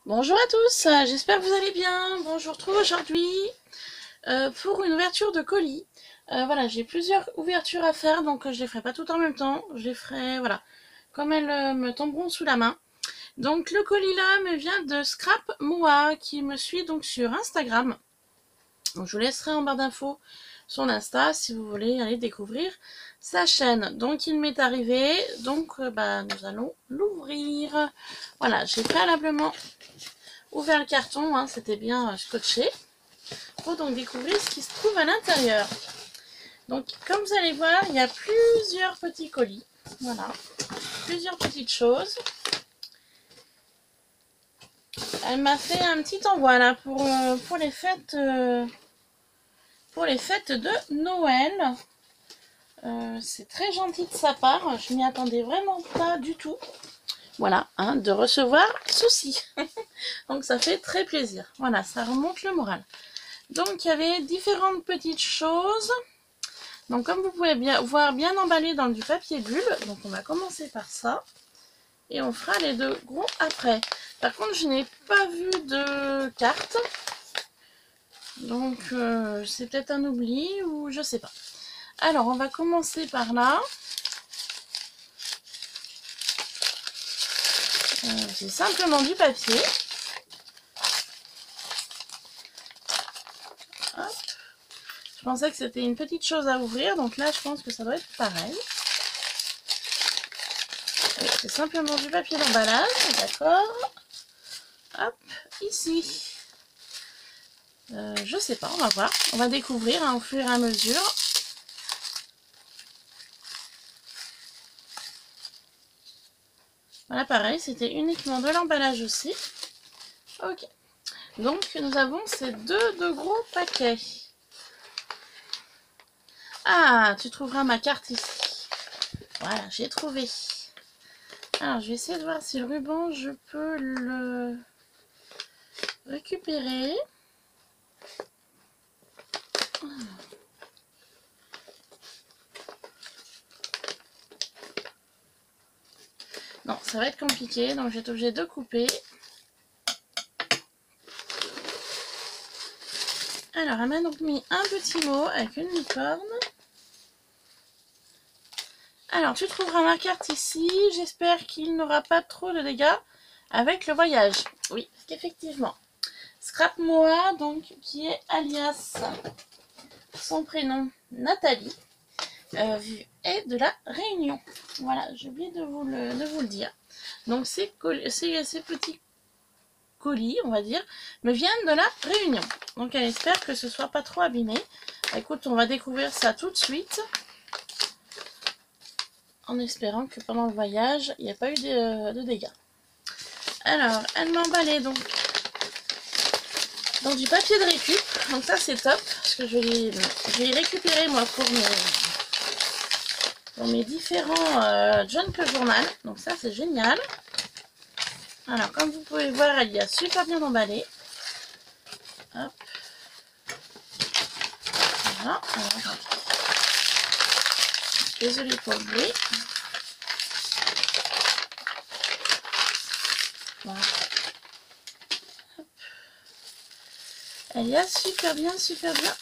Bonjour à tous, j'espère que vous allez bien. Bon, je vous retrouve aujourd'hui pour une ouverture de colis. Voilà, j'ai plusieurs ouvertures à faire, donc je les ferai pas toutes en même temps. Je les ferai, voilà, comme elles me tomberont sous la main. Donc le colis là me vient de Scrap Moa, qui me suit donc sur Instagram. Donc, je vous laisserai en barre d'infos son Insta si vous voulez aller découvrir sa chaîne. Donc il m'est arrivé, donc nous allons l'ouvrir. Voilà, j'ai préalablement ouvert le carton, hein, c'était bien scotché. Il faut donc découvrir ce qui se trouve à l'intérieur. Donc comme vous allez voir, il y a plusieurs petits colis. Voilà, plusieurs petites choses. Elle m'a fait un petit envoi là pour les fêtes de Noël. C'est très gentil de sa part, je m'y attendais vraiment pas du tout. Voilà, hein, de recevoir ceci. Donc ça fait très plaisir. Voilà, ça remonte le moral. Donc il y avait différentes petites choses. Donc comme vous pouvez bien voir, bien emballé dans du papier bulle. Donc on va commencer par ça. Et on fera les deux gros après. Par contre je n'ai pas vu de carte. Donc c'est peut-être un oubli ou je sais pas. Alors on va commencer par là. C'est simplement du papier. Hop. Je pensais que c'était une petite chose à ouvrir, donc là je pense que ça doit être pareil. C'est simplement du papier d'emballage, d'accord. Hop, ici. Je sais pas, on va voir. On va découvrir hein, au fur et à mesure. Voilà, pareil, c'était uniquement de l'emballage aussi. Ok. Donc, nous avons ces deux gros paquets. Ah, tu trouveras ma carte ici. Voilà, j'ai trouvé. Alors, je vais essayer de voir si le ruban, je peux le récupérer. Non, ça va être compliqué, donc je vais être obligée de couper. Alors, elle m'a donc mis un petit mot avec une licorne. Alors, tu trouveras ma carte ici. J'espère qu'il n'aura pas trop de dégâts avec le voyage. Oui, parce qu'effectivement, Scrap Moa, donc, qui est alias son prénom Nathalie, est de la Réunion. Voilà, j'ai oublié de vous le dire. Donc, ces petits colis, on va dire, me viennent de la Réunion. Donc, elle espère que ce soit pas trop abîmé. Écoute, on va découvrir ça tout de suite. En espérant que pendant le voyage, il n'y a pas eu de dégâts. Alors, elle m'a emballé donc dans du papier de récup. Donc ça, c'est top. Parce que je vais y récupérer, moi, pour mes différents junk journal. Donc ça, c'est génial. Alors, comme vous pouvez voir, elle y a super bien emballé. Hop. Voilà. Alors, désolée pour le bruit. Voilà. Elle y a super bien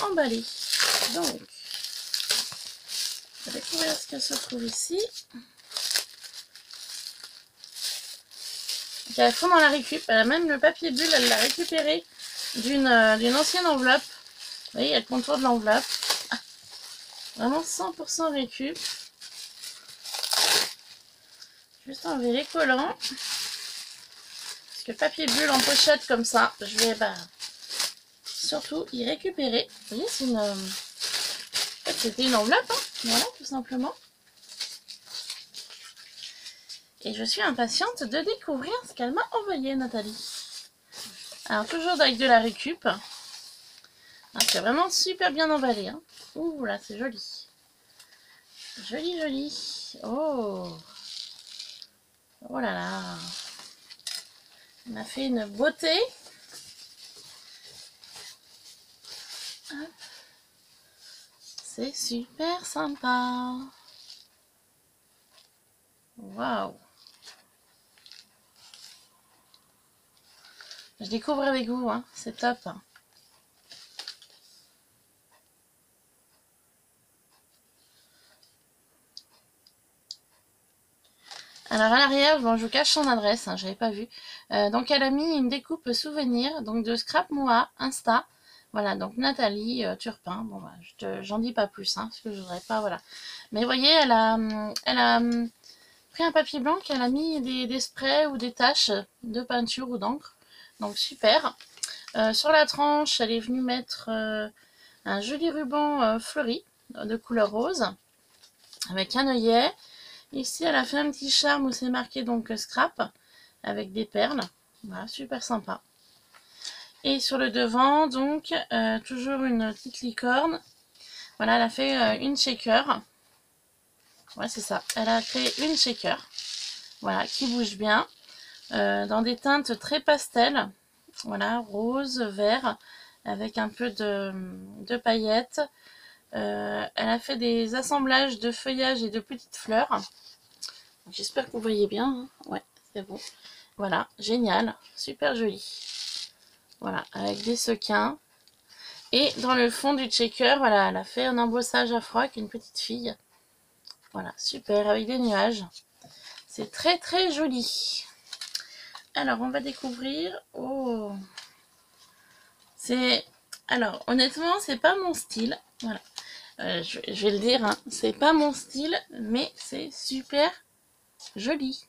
emballé. Donc, on va découvrir ce qu'elle se trouve ici. Donc, elle est à fond dans la récup. Elle a même le papier bulle, elle l'a récupéré d'une ancienne enveloppe. Vous voyez, il y a le contour de l'enveloppe. Ah, vraiment 100% récup. Juste enlever les collants. Parce que papier bulle en pochette comme ça, je vais surtout y récupérer. Vous voyez, c'est une... En fait, c'était une enveloppe, hein. Voilà, tout simplement. Et je suis impatiente de découvrir ce qu'elle m'a envoyé, Nathalie. Alors, toujours avec de la récup. Ah, c'est vraiment super bien emballé. Hein. Ouh, là, c'est joli. Joli, joli. Oh. Oh là là. Elle m'a fait une beauté. C'est super sympa. Waouh. Je découvre avec vous, hein, c'est top. Alors à l'arrière, bon, je vous cache son adresse, hein, j'avais pas vu. Donc elle a mis une découpe souvenir, donc de Scrap Moa Insta. Voilà, donc Nathalie Turpin. Bon, bah, j'en dis pas plus, hein, parce que je voudrais pas, voilà. Mais vous voyez, elle a pris un papier blanc, elle a mis des sprays ou des taches de peinture ou d'encre. Donc super. Sur la tranche, elle est venue mettre un joli ruban fleuri de couleur rose avec un œillet. Ici, elle a fait un petit charme où c'est marqué donc scrap avec des perles. Voilà, super sympa. Et sur le devant, donc, toujours une petite licorne. Voilà, elle a fait une shaker. Ouais, c'est ça. Elle a créé une shaker. Voilà, qui bouge bien. Dans des teintes très pastel. Voilà, rose, vert, avec un peu de paillettes. Elle a fait des assemblages de feuillages et de petites fleurs. J'espère que vous voyez bien. Hein. Ouais, c'est bon. Voilà, génial, super joli. Voilà, avec des sequins. Et dans le fond du checker, voilà, elle a fait un embossage à froc, une petite fille. Voilà, super, avec des nuages. C'est très très joli. Alors, on va découvrir... Oh, c'est... Alors, honnêtement, c'est pas mon style. Voilà. Je vais le dire, hein, c'est pas mon style, mais c'est super joli.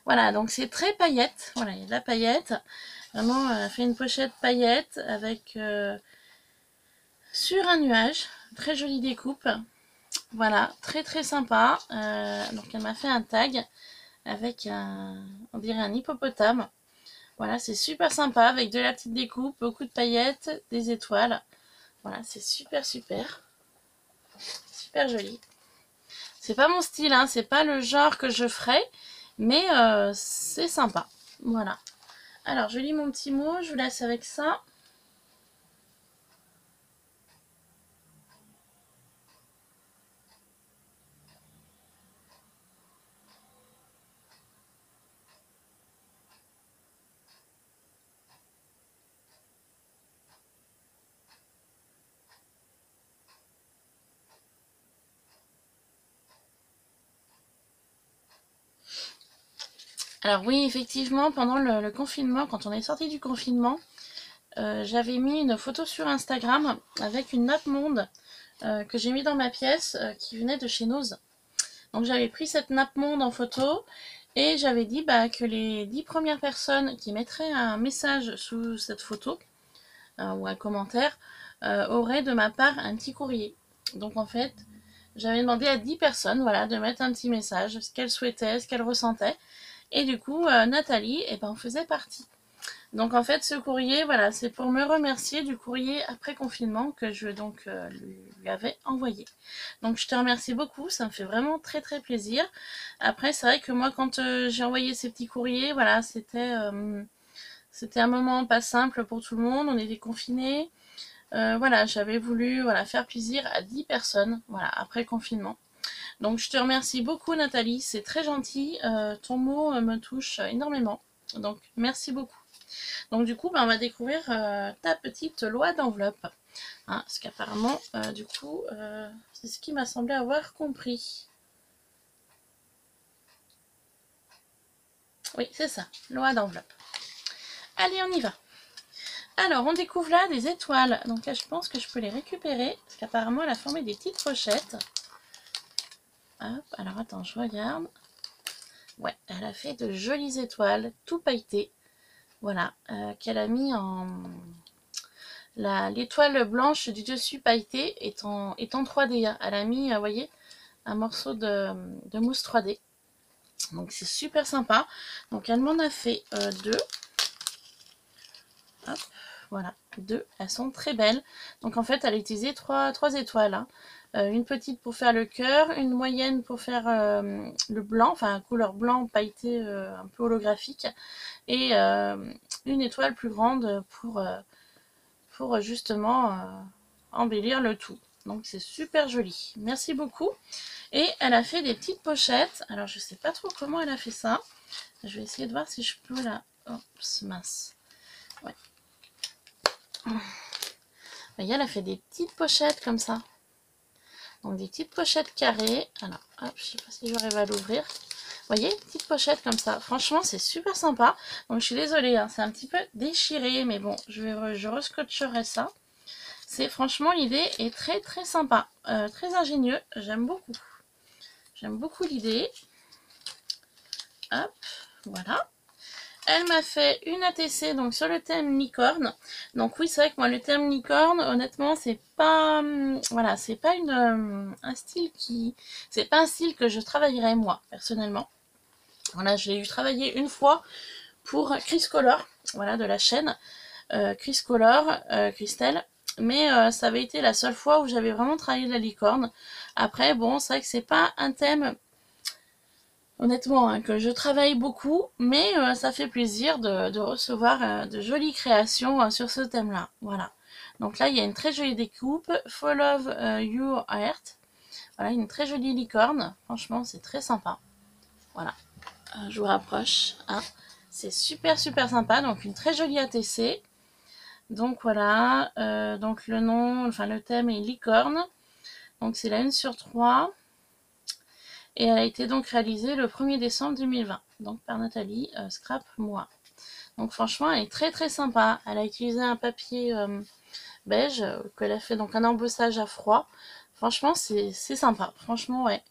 Voilà, donc c'est très paillette. Voilà, il y a de la paillette. Vraiment, elle a fait une pochette paillette avec sur un nuage. Très jolie découpe. Voilà, très très sympa. Donc elle m'a fait un tag avec on dirait un hippopotame. Voilà, c'est super sympa avec de la petite découpe, beaucoup de paillettes, des étoiles. Voilà, c'est super super. Super joli. C'est pas mon style, hein, c'est pas le genre que je ferais, mais c'est sympa. Voilà. Alors, je lis mon petit mot, je vous laisse avec ça. Alors oui, effectivement, pendant le confinement, quand on est sorti du confinement, j'avais mis une photo sur Instagram avec une nappe monde que j'ai mis dans ma pièce qui venait de chez Nose. Donc j'avais pris cette nappe monde en photo et j'avais dit que les 10 premières personnes qui mettraient un message sous cette photo ou un commentaire auraient de ma part un petit courrier. Donc en fait, j'avais demandé à 10 personnes voilà, de mettre un petit message, ce qu'elles souhaitaient, ce qu'elles ressentaient. Et du coup, Nathalie, en faisait partie. Donc en fait, ce courrier, voilà, c'est pour me remercier du courrier après confinement que je donc lui avais envoyé. Donc je te remercie beaucoup, ça me fait vraiment très très plaisir. Après, c'est vrai que moi, quand j'ai envoyé ces petits courriers, voilà, c'était un moment pas simple pour tout le monde. On était confinés. Voilà, j'avais voulu voilà faire plaisir à 10 personnes, voilà, après le confinement. Donc je te remercie beaucoup Nathalie, c'est très gentil, ton mot me touche énormément, donc merci beaucoup. Donc du coup, on va découvrir ta petite loi d'enveloppe, hein, parce qu'apparemment, du coup, c'est ce qui m'a semblé avoir compris. Oui, c'est ça, loi d'enveloppe. Allez, on y va. Alors, on découvre là des étoiles, donc là je pense que je peux les récupérer, parce qu'apparemment elle a formé des petites pochettes. Hop, alors attends, je regarde. Ouais, elle a fait de jolies étoiles, tout pailletées. Voilà, qu'elle a mis en... L'étoile blanche du dessus pailletée est en 3D. Hein. Elle a mis, vous voyez, un morceau de mousse 3D. Donc c'est super sympa. Donc elle m'en a fait deux. Hop, voilà, deux. Elles sont très belles. Donc en fait, elle a utilisé trois étoiles. Hein. Une petite pour faire le cœur, une moyenne pour faire le blanc, enfin couleur blanc pailleté un peu holographique, et une étoile plus grande pour justement embellir le tout. Donc c'est super joli. Merci beaucoup. Et elle a fait des petites pochettes. Alors je sais pas trop comment elle a fait ça. Je vais essayer de voir si je peux la... Oups, mince. Ouais. Vous voyez, elle a fait des petites pochettes comme ça. Donc des petites pochettes carrées. Alors, hop, je sais pas si j'arrive à l'ouvrir. Vous voyez, petite pochette comme ça. Franchement, c'est super sympa. Donc je suis désolée, hein, c'est un petit peu déchiré, mais bon, je rescotcherai ça. C'est franchement, l'idée est très très sympa, très ingénieux. J'aime beaucoup. J'aime beaucoup l'idée. Hop, voilà. Elle m'a fait une ATC donc sur le thème licorne. Donc oui, c'est vrai que moi le thème licorne, honnêtement, c'est pas voilà, c'est pas un style c'est pas un style que je travaillerais moi personnellement. Voilà, je l'ai eu travailler une fois pour Chris Color, voilà, de la chaîne Chris Color, Christelle. Mais ça avait été la seule fois où j'avais vraiment travaillé la licorne. Après, bon, c'est vrai que c'est pas un thème, honnêtement, hein, que je travaille beaucoup, mais ça fait plaisir de recevoir de jolies créations sur ce thème-là. Voilà. Donc là, il y a une très jolie découpe, Follow Your Heart. Voilà, une très jolie licorne. Franchement, c'est très sympa. Voilà. Je vous rapproche. Hein. C'est super super sympa. Donc une très jolie ATC. Donc voilà. Donc le nom, enfin le thème est licorne. Donc c'est la 1/3. Et elle a été donc réalisée le 1er décembre 2020. Donc par Nathalie Scrap Moi. Donc franchement elle est très très sympa. Elle a utilisé un papier beige qu'elle a fait donc un embossage à froid. Franchement c'est sympa. Franchement ouais.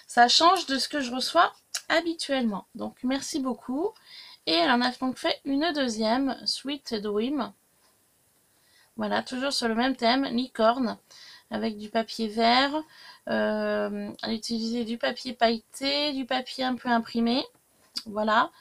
Ça change de ce que je reçois habituellement. Donc merci beaucoup. Et elle en a donc fait une deuxième, Sweet Dream. Voilà, toujours sur le même thème, licorne, avec du papier vert. Elle a utilisé du papier pailleté, du papier un peu imprimé. Voilà,